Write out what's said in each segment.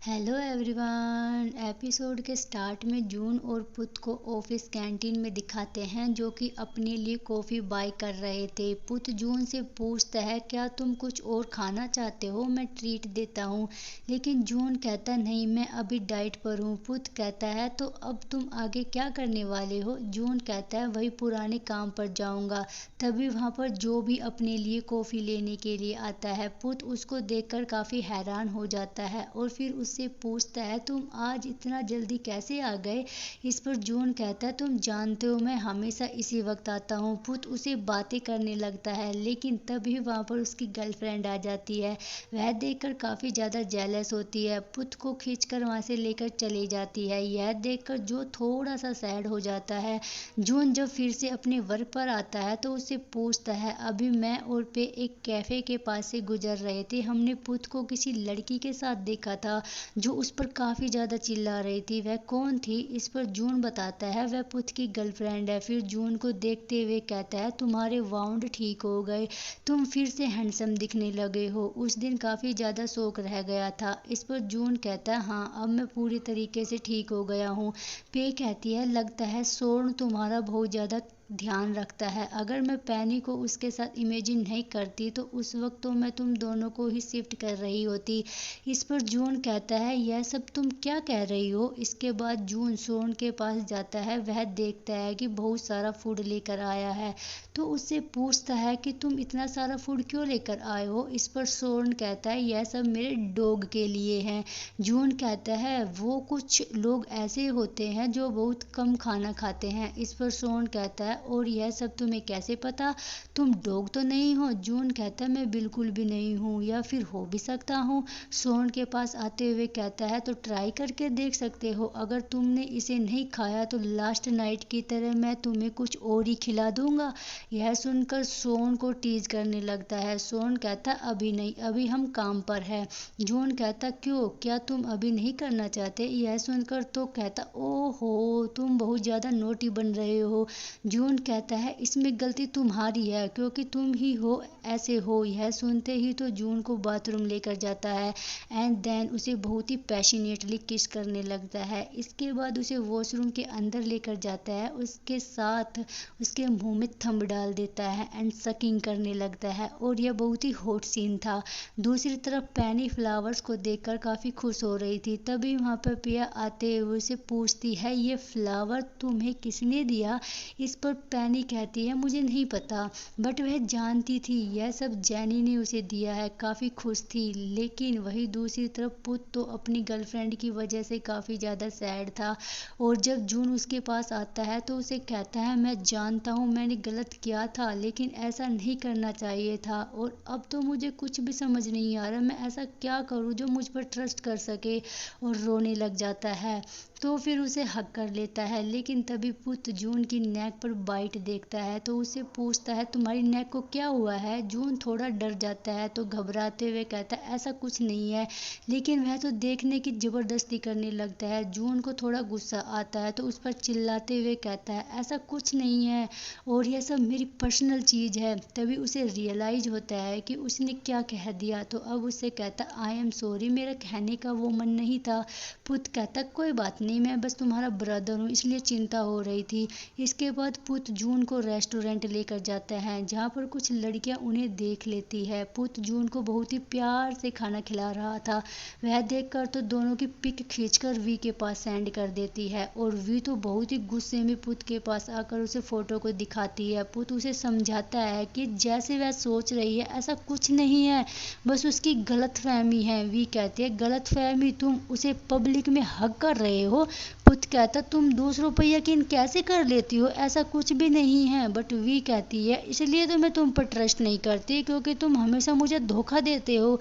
Hello everyone. Episode के start में जून और पुत को ऑफिस कैंटीन में दिखाते हैं जो कि अपने लिए कॉफ़ी बाय कर रहे थे। पुत जून से पूछता है, क्या तुम कुछ और खाना चाहते हो, मैं ट्रीट देता हूँ। लेकिन जून कहता नहीं, मैं अभी डाइट पर हूँ। पुत कहता है, तो अब तुम आगे क्या करने वाले हो। जून कहता है, वही पुराने काम पर जाऊँगा। तभी वहाँ पर जो भी अपने लिए कॉफ़ी लेने के लिए आता है। पुत उसको देखकर काफ़ी हैरान हो जाता है और फिर उससे पूछता है, तुम आज इतना जल्दी कैसे आ गए। इस पर जून कहता है, तुम जानते हो मैं हमेशा इसी वक्त आता हूँ। पुत उसे बातें करने लगता है, लेकिन तभी वहाँ पर उसकी गर्लफ्रेंड आ जाती है। वह देखकर काफ़ी ज़्यादा जेलस होती है। पुत को खींचकर वहाँ से लेकर चली जाती है। यह देखकर जो थोड़ा सा सैड हो जाता है। जून जब फिर से अपने वर्क पर आता है तो उससे पूछता है, अभी मैं और पे एक कैफ़े के पास से गुजर रहे थे। हमने पुत को किसी लड़की के साथ देखा था जो उस पर काफ़ी ज़्यादा चिल्ला रही थी। वह कौन थी। इस पर जून बताता है, वह पुत की गर्लफ्रेंड है। फिर जून को देखते हुए कहता है, तुम्हारे वाउंड ठीक हो गए, तुम फिर से हैंडसम दिखने लगे हो। उस दिन काफ़ी ज़्यादा शौक रह गया था। इस पर जून कहता है, हाँ अब मैं पूरी तरीके से ठीक हो गया हूँ। पे कहती है, लगता है सोर्न तुम्हारा बहुत ज़्यादा ध्यान रखता है। अगर मैं पैनी को उसके साथ इमेजिन नहीं करती तो उस वक्त तो मैं तुम दोनों को ही शिफ्ट कर रही होती। इस पर जून कहता है, यह सब तुम क्या कह रही हो। इसके बाद जून सोन के पास जाता है। वह देखता है कि बहुत सारा फूड लेकर आया है तो उससे पूछता है कि तुम इतना सारा फूड क्यों लेकर आए हो। इस पर सोन कहता है, यह सब मेरे डॉग के लिए है। जून कहता है, वो कुछ लोग ऐसे होते हैं जो बहुत कम खाना खाते हैं। इस पर सोन कहता है, और यह सब तुम्हें कैसे पता, तुम डॉग तो नहीं हो। जून कहता है, मैं बिल्कुल भी नहीं हूँ, या फिर हो भी सकता हूँ। सोन के पास आते हुए कहता है, तो ट्राई करके देख सकते हो। अगर तुमने इसे नहीं खाया तो लास्ट नाइट की तरह मैं तुम्हें कुछ और ही खिला दूंगा। यह सुनकर सोन को टीज करने लगता है। सोन कहता, अभी नहीं, अभी हम काम पर है। जून कहता, क्यों, क्या तुम अभी नहीं करना चाहते। यह सुनकर तो कहता, ओहो तुम बहुत ज़्यादा नोटी बन रहे हो। जून कहता है, इसमें गलती तुम्हारी है क्योंकि तुम ही हो ऐसे हो। यह सुनते ही तो जून को बाथरूम लेकर जाता है एंड देन उसे बहुत ही पैशनेटली किस करने लगता है। इसके बाद उसे वॉशरूम के अंदर लेकर जाता है, उसके साथ उसके मुंह में थंब डाल देता है एंड सकिंग करने लगता है और यह बहुत ही हॉट सीन था। दूसरी तरफ पैनी फ्लावर्स को देखकर काफ़ी खुश हो रही थी। तभी वहाँ पर पिया आते हुए उसे पूछती है, ये फ्लावर तुम्हें किसने दिया। इस पर पैनी कहती है, मुझे नहीं पता, बट वह जानती थी यह सब जैनी ने उसे दिया है। काफ़ी खुश थी। लेकिन वही दूसरी तरफ पुत तो अपनी गर्लफ्रेंड की वजह से काफ़ी ज़्यादा सैड था और जब जून उसके पास आता है तो उसे कहता है, मैं जानता हूँ मैंने गलत किया था, लेकिन ऐसा नहीं करना चाहिए था और अब तो मुझे कुछ भी समझ नहीं आ रहा, मैं ऐसा क्या करूँ जो मुझ पर ट्रस्ट कर सके। और रोने लग जाता है तो फिर उसे हक कर लेता है। लेकिन तभी पुत जून की नेक पर बाइट देखता है तो उससे पूछता है, तुम्हारी नेक को क्या हुआ है। जून थोड़ा डर जाता है तो घबराते हुए कहता है, ऐसा कुछ नहीं है। लेकिन वह तो देखने की ज़बरदस्ती करने लगता है। जून को थोड़ा गुस्सा आता है तो उस पर चिल्लाते हुए कहता है, ऐसा कुछ नहीं है और यह सब मेरी पर्सनल चीज़ है। तभी उसे रियलाइज होता है कि उसने क्या कह दिया तो अब उससे कहता, आई एम सॉरी, मेरा कहने का वो मन नहीं था। पुत कहता, कोई बात नहीं, मैं बस तुम्हारा ब्रदर हूँ इसलिए चिंता हो रही थी। इसके बाद पुत जून को रेस्टोरेंट लेकर जाता है जहाँ पर कुछ लड़कियाँ उन्हें देख लेती है। पुत जून को बहुत ही प्यार से खाना खिला रहा था। वह देखकर तो दोनों की पिक खींचकर वी के पास सेंड कर देती है और वी तो बहुत ही गुस्से में पुत के पास आकर उसे फोटो को दिखाती है। पुत उसे समझाता है कि जैसे वह सोच रही है ऐसा कुछ नहीं है, बस उसकी गलतफहमी है। वी कहती है, गलतफहमी, तुम उसे पब्लिक में हक कर रहे हो। पुत कहता, तुम दूसरों पर यकीन कैसे कर लेती हो, ऐसा कुछ भी नहीं है। बट वी कहती है, इसलिए तो मैं तुम पर ट्रस्ट नहीं करती क्योंकि तुम हमेशा मुझे धोखा देते हो।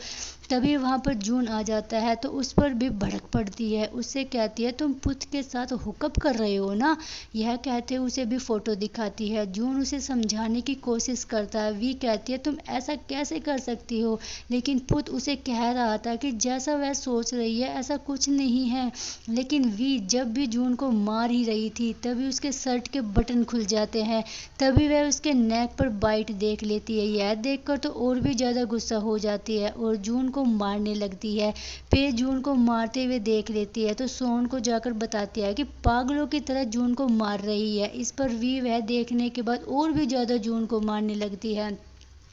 तभी वहाँ पर जून आ जाता है तो उस पर भी भड़क पड़ती है। उससे कहती है, तुम पुत के साथ हुकअप कर रहे हो ना। यह कहते हुए उसे भी फोटो दिखाती है। जून उसे समझाने की कोशिश करता है। वी कहती है, तुम ऐसा कैसे कर सकती हो। लेकिन पुत उसे कह रहा था कि जैसा वह सोच रही है ऐसा कुछ नहीं है। लेकिन वी जब भी जून को मार ही रही थी तभी उसके शर्ट के बटन खुल जाते हैं। तभी वह उसके नेक पर बाइट देख लेती है। यह देखकर तो और भी ज़्यादा गुस्सा हो जाती है और जून को मारने लगती है। फिर जून को मारते हुए देख लेती है तो सोन को जाकर बताती है कि पागलों की तरह जून को मार रही है। इस पर भी वह देखने के बाद और भी ज़्यादा जून को मारने लगती है।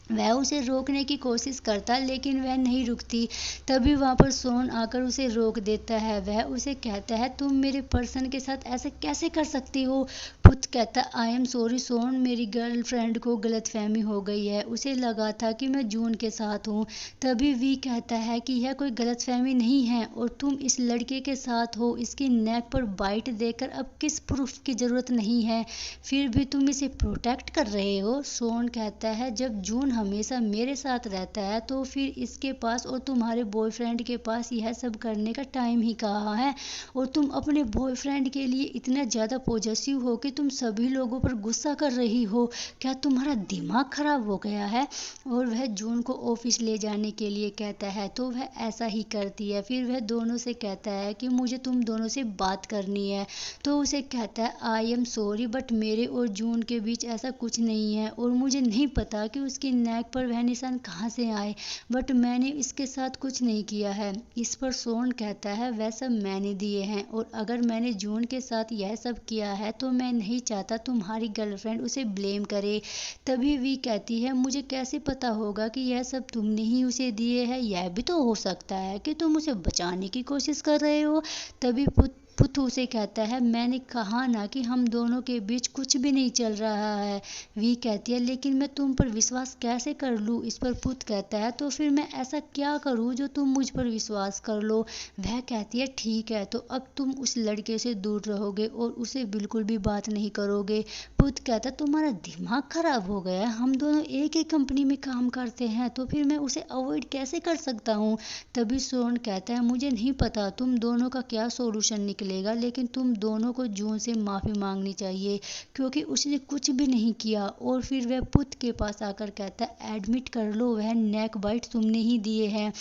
वह उसे रोकने की कोशिश करता लेकिन वह नहीं रुकती। तभी वहाँ पर सोन आकर उसे रोक देता है। वह उसे कहता है तुम मेरे पर्सन के साथ ऐसे कैसे कर सकती हो। पुत कहता आई एम सॉरी सोन, मेरी गर्लफ्रेंड को गलतफहमी हो गई है, उसे लगा था कि मैं जून के साथ हूँ। तभी वी कहता है कि यह कोई गलतफहमी नहीं है और तुम इस लड़के के साथ हो। इसकी नेक पर बाइट देकर अब किस प्रूफ की जरूरत नहीं है, फिर भी तुम इसे प्रोटेक्ट कर रहे हो। सोन कहता है जब जून हमेशा मेरे साथ रहता है तो फिर इसके पास और तुम्हारे बॉयफ्रेंड के पास यह सब करने का टाइम ही कहाँ है। और तुम अपने बॉयफ्रेंड के लिए इतना ज़्यादा पॉजेसिव हो कि तुम सभी लोगों पर गुस्सा कर रही हो। क्या तुम्हारा दिमाग खराब हो गया है। और वह जून को ऑफिस ले जाने के लिए कहता है तो वह ऐसा ही करती है। फिर वह दोनों से कहता है कि मुझे तुम दोनों से बात करनी है। तो उसे कहता है आई एम सॉरी बट मेरे और जून के बीच ऐसा कुछ नहीं है और मुझे नहीं पता कि उसकी नेक पर वह निशान कहाँ से आए, बट मैंने इसके साथ कुछ नहीं किया है। इस पर सोन कहता है वह सब मैंने दिए हैं और अगर मैंने जून के साथ यह सब किया है तो मैं नहीं चाहता तुम्हारी गर्लफ्रेंड उसे ब्लेम करे। तभी वी कहती है मुझे कैसे पता होगा कि यह सब तुमने ही उसे दिए हैं, यह भी तो हो सकता है कि तुम उसे बचाने की कोशिश कर रहे हो। तभी पुत उसे कहता है मैंने कहा ना कि हम दोनों के बीच कुछ भी नहीं चल रहा है। वी कहती है लेकिन मैं तुम पर विश्वास कैसे कर लूँ। इस पर पुत कहता है तो फिर मैं ऐसा क्या करूँ जो तुम मुझ पर विश्वास कर लो। वह कहती है ठीक है तो अब तुम उस लड़के से दूर रहोगे और उसे बिल्कुल भी बात नहीं करोगे। पुत कहता तुम्हारा दिमाग खराब हो गया, हम दोनों एक ही कंपनी में काम करते हैं तो फिर मैं उसे अवॉइड कैसे कर सकता हूँ। तभी सोन कहता है मुझे नहीं पता तुम दोनों का क्या सोल्यूशन निकलेगा, लेकिन तुम दोनों को जून से माफ़ी मांगनी चाहिए क्योंकि उसने कुछ भी नहीं किया। और फिर वह पुत के पास आकर कहता है एडमिट कर लो वह नेक बाइट तुमने ही दिए हैं।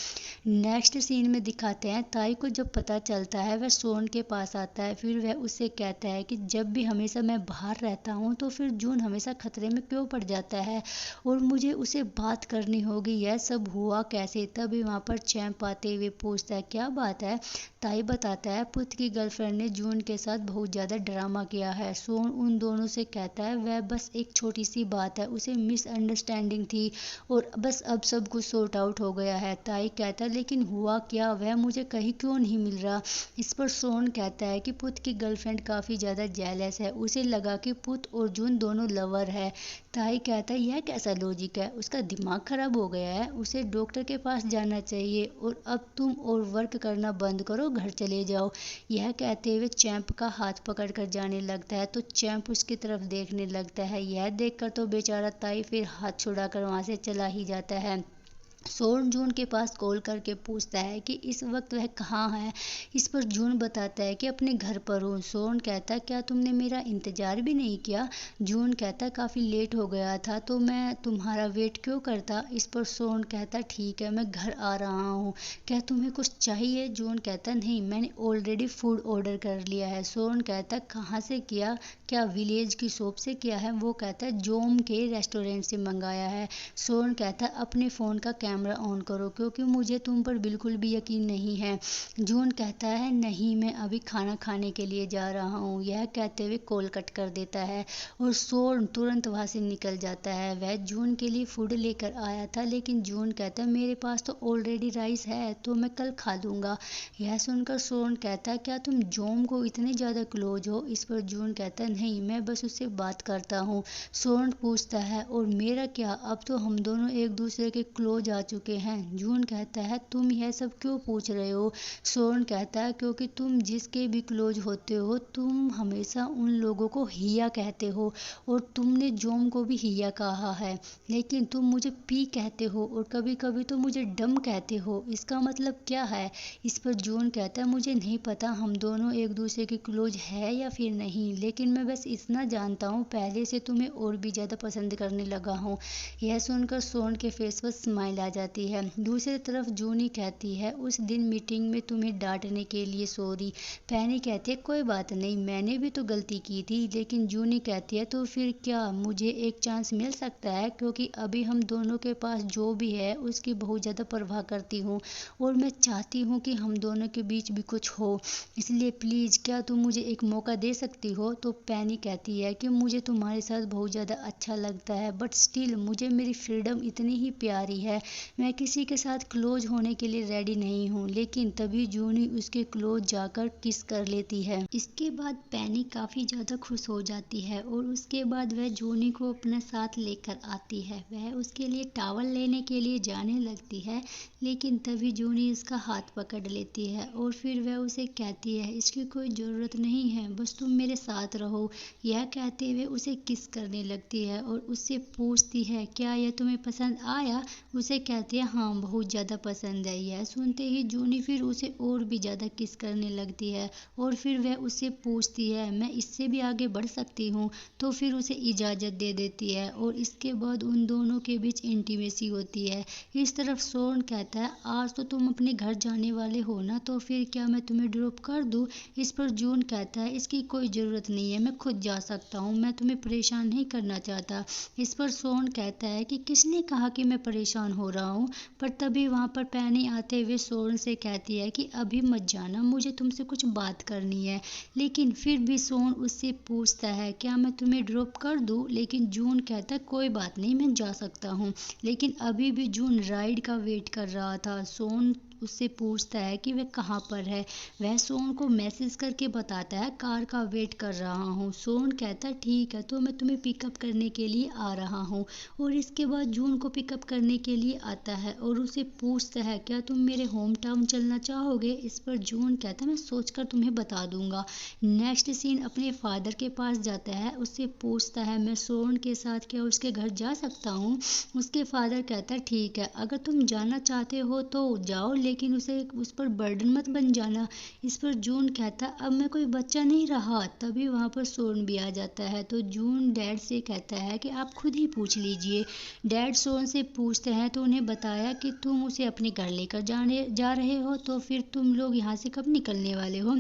नेक्स्ट सीन में दिखाते हैं ताई को जब पता चलता है वह सोन के पास आता है। फिर वह उससे कहता है कि जब भी हमेशा मैं बाहर रहता हूँ तो फिर जून हमेशा खतरे में क्यों पड़ जाता है और मुझे उसे बात करनी होगी, यह सब हुआ कैसे। तभी वहाँ पर चैंप आते हुए पूछता है क्या बात है। ताई बताता है पुत की गर्लफ्रेंड ने जून के साथ बहुत ज़्यादा ड्रामा किया है। सोन उन दोनों से कहता है वह बस एक छोटी सी बात है, उसे मिसअंडरस्टैंडिंग थी और बस अब सब कुछ सॉर्ट आउट हो गया है। ताई कहता है लेकिन हुआ क्या, वह मुझे कहीं क्यों नहीं मिल रहा। इस पर सोन कहता है कि पुत की गर्लफ्रेंड काफ़ी ज़्यादा जेलस है, उसे लगा कि पुत और जून दोनों लवर है। ताई कहता है यह कैसा लॉजिक है, उसका दिमाग खराब हो गया है, उसे डॉक्टर के पास जाना चाहिए और अब तुम और वर्क करना बंद करो, घर चले जाओ। यह कहते हुए चैंप का हाथ पकड़कर जाने लगता है तो चैंप उसकी तरफ देखने लगता है। यह देखकर तो बेचारा ताई फिर हाथ छुड़ाकर वहां से चला ही जाता है। सोन जून के पास कॉल करके पूछता है कि इस वक्त वह कहाँ है। इस पर जून बताता है कि अपने घर पर हूँ। सोन कहता है क्या तुमने मेरा इंतजार भी नहीं किया। जून कहता है काफ़ी लेट हो गया था तो मैं तुम्हारा वेट क्यों करता। इस पर सोन कहता ठीक है मैं घर आ रहा हूँ, क्या तुम्हें कुछ चाहिए। जून कहता नहीं मैंने ऑलरेडी फूड ऑर्डर कर लिया है। सोन कहता कहाँ से किया, क्या विलेज की शॉप से किया है। वो कहता है जोम के रेस्टोरेंट से मंगाया है। सोन कहता अपने फ़ोन का कैमरा ऑन करो क्योंकि मुझे तुम पर बिल्कुल भी यकीन नहीं है। जून कहता है नहीं मैं अभी खाना खाने के लिए जा रहा हूँ। यह कहते हुए कॉल कट कर देता है और सोन तुरंत वहाँ से निकल जाता है। वह जून के लिए फूड लेकर आया था लेकिन जून कहता है मेरे पास तो ऑलरेडी राइस है तो मैं कल खा लूँगा। यह सुनकर सोन कहता है क्या तुम जोम को इतने ज़्यादा क्लोज हो। इस पर जून कहता है नहीं मैं बस उससे बात करता हूँ। सोन पूछता है और मेरा क्या, अब तो हम दोनों एक दूसरे के क्लोज आ चुके हैं। जून कहता है तुम यह सब क्यों पूछ रहे हो। सोन कहता है क्योंकि तुम जिसके भी क्लोज होते हो तुम हमेशा उन लोगों को हिया कहते हो और तुमने जोम को भी हिया कहा है, लेकिन तुम मुझे पी कहते हो और कभी कभी तो मुझे डम कहते हो, इसका मतलब क्या है। इस पर जून कहता है मुझे नहीं पता हम दोनों एक दूसरे के क्लोज है या फिर नहीं, लेकिन मैं बस इतना जानता हूँ पहले से तुम्हें और भी ज़्यादा पसंद करने लगा हूँ। यह सुनकर सोन के फेस पर स्माइल आ जाती है। दूसरी तरफ जूनी कहती है, उस दिन मीटिंग में तुम्हें डांटने के लिए सॉरी। पैनी कहती है, कोई बात नहीं, मैंने भी तो गलती की थी। लेकिन जूनी कहती है, तो फिर क्या मुझे एक चांस मिल सकता है, क्योंकि अभी हम दोनों के पास जो भी है उसकी बहुत ज़्यादा परवाह करती हूँ और मैं चाहती हूँ कि हम दोनों के बीच भी कुछ हो, इसलिए प्लीज़ क्या तुम मुझे एक मौका दे सकती हो। तो पैनी कहती है कि मुझे तुम्हारे साथ बहुत ज़्यादा अच्छा लगता है, बट स्टिल मुझे मेरी फ्रीडम इतनी ही प्यारी है, मैं किसी के साथ क्लोज होने के लिए रेडी नहीं हूँ। लेकिन तभी जूनी उसके क्लोज जाकर किस कर लेती है। इसके बाद पैनी काफ़ी ज़्यादा खुश हो जाती है और उसके बाद वह जूनी को अपने साथ लेकर आती है। वह उसके लिए टॉवल लेने के लिए जाने लगती है, लेकिन तभी जूनी उसका हाथ पकड़ लेती है और फिर वह उसे कहती है, इसकी कोई ज़रूरत नहीं है, बस तुम मेरे साथ रहो। यह कहते हुए उसे किस करने लगती है और उससे पूछती है, क्या यह तुम्हें पसंद आया। उसे कहती है, हाँ बहुत ज़्यादा पसंद है। यह सुनते ही जूनी फिर उसे और भी ज़्यादा किस करने लगती है और फिर वह उससे पूछती है, मैं इससे भी आगे बढ़ सकती हूँ। तो फिर उसे इजाज़त दे देती है और इसके बाद उन दोनों के बीच इंटीमेसी होती है। इस तरफ सोन कहता है, आज तो तुम अपने घर जाने वाले हो ना, तो फिर क्या मैं तुम्हें ड्रॉप कर दूँ। इस पर जून कहता है, इसकी कोई ज़रूरत नहीं है, मैं खुद जा सकता हूँ, मैं तुम्हें परेशान नहीं करना चाहता। इस पर सोन कहता है कि किसने कहा कि मैं परेशान हो रहा हूँ। पर तभी वहाँ पर पैनी आते हुए सोन से कहती है कि अभी मत जाना, मुझे तुमसे कुछ बात करनी है। लेकिन फिर भी सोन उससे पूछता है, क्या मैं तुम्हें ड्रॉप कर दूँ। लेकिन जून कहता है, कोई बात नहीं, मैं जा सकता हूँ। लेकिन अभी भी जून राइड का वेट कर रहा था। सोन उससे पूछता है कि वह कहाँ पर है। वह सोन को मैसेज करके बताता है, कार का वेट कर रहा हूँ। सोन कहता है, ठीक है, तो मैं तुम्हें पिकअप करने के लिए आ रहा हूँ। और इसके बाद जून को पिकअप करने के लिए आता है और उसे पूछता है, क्या तुम मेरे होम टाउन चलना चाहोगे। इस पर जून कहता है, मैं सोचकर तुम्हें बता दूंगा। नेक्स्ट सीन अपने फादर के पास जाता है, उससे पूछता है, मैं सोन के साथ क्या उसके घर जा सकता हूँ। उसके फादर कहता है, ठीक है, अगर तुम जाना चाहते हो तो जाओ, लेकिन उस पर बर्डन मत बन जाना। इस पर जून कहता, अब मैं कोई बच्चा नहीं रहा। तभी वहाँ पर सोन भी आ जाता है। तो जून डैड से कहता है कि आप खुद ही पूछ लीजिए। डैड सोन से पूछते हैं तो उन्हें बताया कि तुम उसे अपने घर लेकर जा रहे हो, तो फिर तुम लोग यहाँ से कब निकलने वाले हो।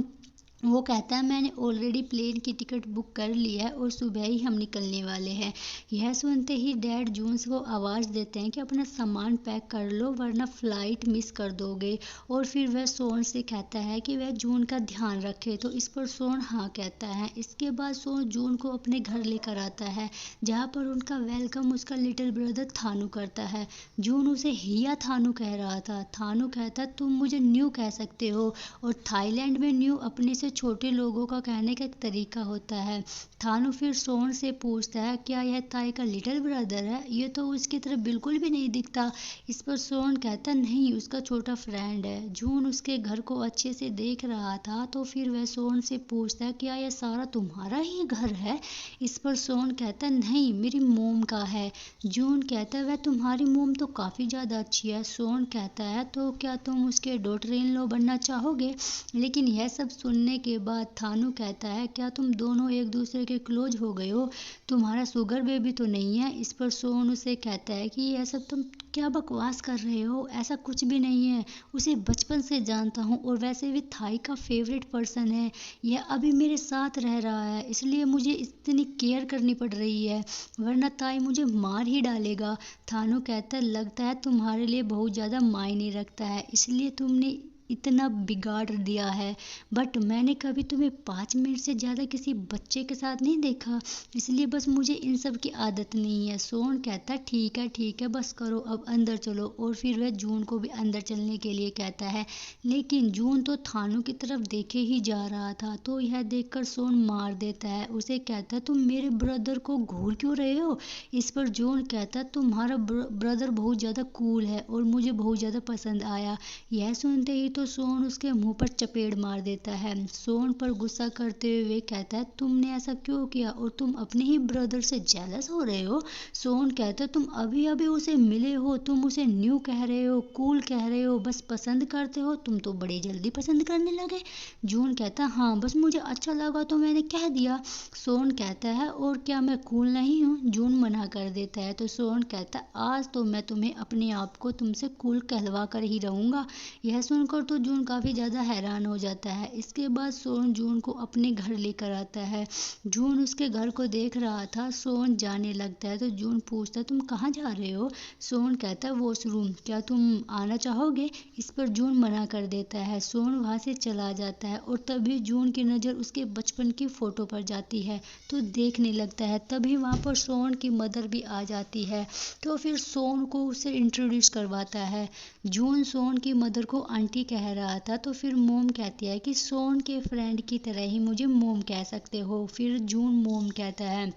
वो कहता है, मैंने ऑलरेडी प्लेन की टिकट बुक कर ली है और सुबह ही हम निकलने वाले हैं। यह सुनते ही डैड जून्स को आवाज़ देते हैं कि अपना सामान पैक कर लो, वरना फ्लाइट मिस कर दोगे। और फिर वह सोन से कहता है कि वह जून का ध्यान रखे। तो इस पर सोन हाँ कहता है। इसके बाद सोन जून को अपने घर लेकर आता है, जहाँ पर उनका वेलकम उसका लिटिल ब्रदर थानू करता है। जून उसे हिया थानू कह रहा था। थानू कहता, तुम मुझे न्यू कह सकते हो, और थाईलैंड में न्यू अपने से छोटे लोगों का कहने का एक तरीका होता है। थानू फिर सोन से पूछता है, क्या यह ताई का लिटिल ब्रदर है, ये तो उसकी तरफ बिल्कुल भी नहीं दिखता। इस पर सोन कहता, नहीं, उसका छोटा फ्रेंड है। जून उसके घर को अच्छे से देख रहा था, तो फिर वह सोन से पूछता है, क्या यह सारा तुम्हारा ही घर है। इस पर सोन कहता, नहीं, मेरी मोम का है। जून कहता है, वह तुम्हारी मोम तो काफ़ी ज़्यादा अच्छी है। सोन कहता है, तो क्या तुम उसके डॉटर इन लॉ बनना चाहोगे। लेकिन यह सब सुनने के बाद थानू कहता है, क्या तुम दोनों एक दूसरे के क्लोज हो गए हो, तुम्हारा शुगर बेबी तो नहीं है। इस पर सोन उसे कहता है कि यह सब तुम क्या बकवास कर रहे हो, ऐसा कुछ भी नहीं है, उसे बचपन से जानता हूँ और वैसे भी थाई का फेवरेट पर्सन है। यह अभी मेरे साथ रह रहा है, इसलिए मुझे इतनी केयर करनी पड़ रही है, वरना ताई मुझे मार ही डालेगा। थानू कहता है, लगता है तुम्हारे लिए बहुत ज़्यादा मायने रखता है, इसलिए तुमने इतना बिगाड़ दिया है। बट मैंने कभी तुम्हें 5 मिनट से ज़्यादा किसी बच्चे के साथ नहीं देखा, इसलिए बस मुझे इन सब की आदत नहीं है। सोन कहता है, ठीक है, बस करो, अब अंदर चलो। और फिर वह जून को भी अंदर चलने के लिए कहता है, लेकिन जून तो थानू की तरफ देखे ही जा रहा था। तो यह देखकर सोन मार देता है, उसे कहता है, तुम मेरे ब्रदर को घूर क्यों रहे हो। इस पर जून कहता है, तुम्हारा ब्रदर बहुत ज़्यादा कूल है और मुझे बहुत ज़्यादा पसंद आया। यह सुनते ही तो सोन उसके मुंह पर चपेट मार देता है। सोन पर गुस्सा करते हुए वे कहता है, तुमने ऐसा क्यों किया और तुम अपने ही ब्रदर से जेलस हो रहे हो? सोन कहता है, तुम अभी अभी उसे मिले हो, तुम उसे न्यू कह रहे हो, कूल कह रहे हो, बस पसंद करते हो, तुम तो बड़ी जल्दी पसंद करने लगे। जून कहता है, हाँ बस मुझे अच्छा लगा तो मैंने कह दिया। सोन कहता है, और क्या मैं कूल नहीं हूँ? जून मना कर देता है तो सोन कहता है, आज तो मैं तुम्हें अपने आप को तुमसे कूल कहलवा कर ही रहूंगा। यह सुनकर तो जून काफी ज्यादा हैरान हो जाता है। इसके बाद सोन जून को अपने घर लेकर आता है। जून उसके घर को देख रहा था। सोन जाने लगता है तो जून पूछता है, तुम कहाँ जा रहे हो? सोन कहता है, वॉशरूम, क्या तुम आना चाहोगे? इस पर जून मना कर देता है। सोन वहां से चला जाता है और तभी जून की नज़र उसके बचपन की फोटो पर जाती है तो देखने लगता है। तभी वहां पर सोन की मदर भी आ जाती है तो फिर सोन को उसे इंट्रोड्यूस करवाता है। जून सोन की मदर को आंटी कह रहा था तो फिर मोम कहती है कि सोन के फ्रेंड की तरह ही मुझे मोम कह सकते हो। फिर जून मोम कहता है।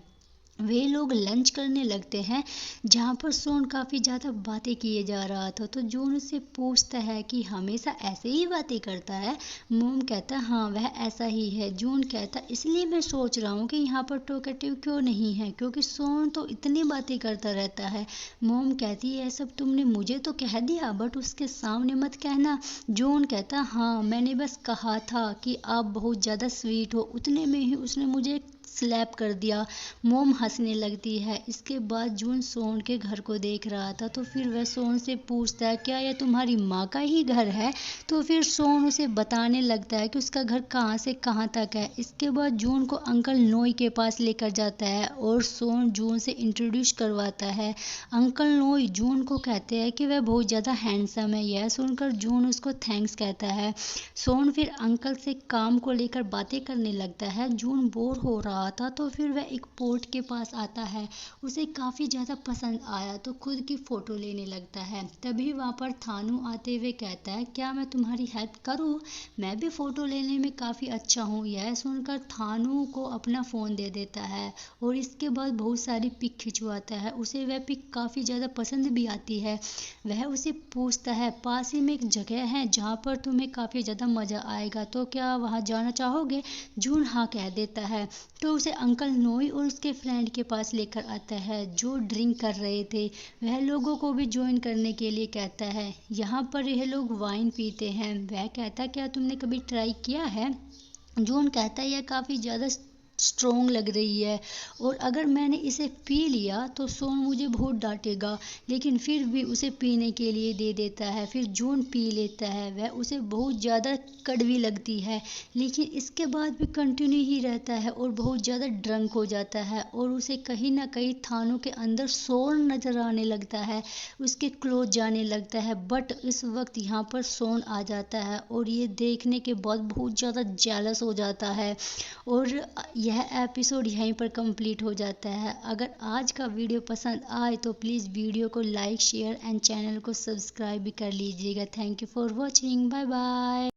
वे लोग लंच करने लगते हैं जहाँ पर सोन काफ़ी ज़्यादा बातें किए जा रहा था तो जून उससे पूछता है कि हमेशा ऐसे ही बातें करता है? मोम कहता है, हाँ वह ऐसा ही है। जून कहता है, इसलिए मैं सोच रहा हूँ कि यहाँ पर टॉकेटिव क्यों नहीं है, क्योंकि सोन तो इतनी बातें करता रहता है। मोम कहती है, सब तुमने मुझे तो कह दिया बट उसके सामने मत कहना। जून कहता, हाँ मैंने बस कहा था कि आप बहुत ज़्यादा स्वीट हो, उतने में ही उसने मुझे स्लैप कर दिया। मोम हंसने लगती है। इसके बाद जून सोन के घर को देख रहा था तो फिर वह सोन से पूछता है, क्या यह तुम्हारी माँ का ही घर है? तो फिर सोन उसे बताने लगता है कि उसका घर कहाँ से कहाँ तक है। इसके बाद जून को अंकल नोई के पास लेकर जाता है और सोन जून से इंट्रोड्यूस करवाता है। अंकल नोई जून को कहते हैं कि वह बहुत ज़्यादा हैंडसम है। यह सुनकर जून उसको थैंक्स कहता है। सोन फिर अंकल से काम को लेकर बातें करने लगता है। जून बोर हो रहा था तो फिर वह एक पोर्ट के पास आता है। उसे काफ़ी ज़्यादा पसंद आया तो खुद की फ़ोटो लेने लगता है। तभी वहाँ पर थानू आते हुए कहता है, क्या मैं तुम्हारी हेल्प करूँ? मैं भी फ़ोटो लेने में काफ़ी अच्छा हूँ। यह सुनकर थानू को अपना फ़ोन दे देता है और इसके बाद बहुत सारी पिक खिंचवाता है। उसे वह पिक काफ़ी ज़्यादा पसंद भी आती है। वह उसे पूछता है, पास ही में एक जगह है जहाँ पर तुम्हें काफ़ी ज़्यादा मज़ा आएगा, तो क्या वहाँ जाना चाहोगे? जून हाँ कह देता है तो उसे अंकल नोई और उसके फ्रेंड के पास लेकर आता है जो ड्रिंक कर रहे थे। वह लोगों को भी ज्वाइन करने के लिए कहता है। यहाँ पर यह लोग वाइन पीते हैं। वह कहता है, क्या तुमने कभी ट्राई किया है? जून कहता है, यह काफ़ी ज़्यादा स्ट्रोंग लग रही है और अगर मैंने इसे पी लिया तो सोन मुझे बहुत डांटेगा, लेकिन फिर भी उसे पीने के लिए दे देता है। फिर जून पी लेता है। वह उसे बहुत ज़्यादा कड़वी लगती है लेकिन इसके बाद भी कंटिन्यू ही रहता है और बहुत ज़्यादा ड्रंक हो जाता है और उसे कहीं ना कहीं थानों के अंदर सोन नजर आने लगता है। उसके क्लोज जाने लगता है बट इस वक्त यहाँ पर सोन आ जाता है और ये देखने के बाद बहुत ज़्यादा जेलस हो जाता है और यह एपिसोड यहीं पर कंप्लीट हो जाता है। अगर आज का वीडियो पसंद आए तो प्लीज़ वीडियो को लाइक शेयर एंड चैनल को सब्सक्राइब भी कर लीजिएगा। Thank you for watching. Bye bye.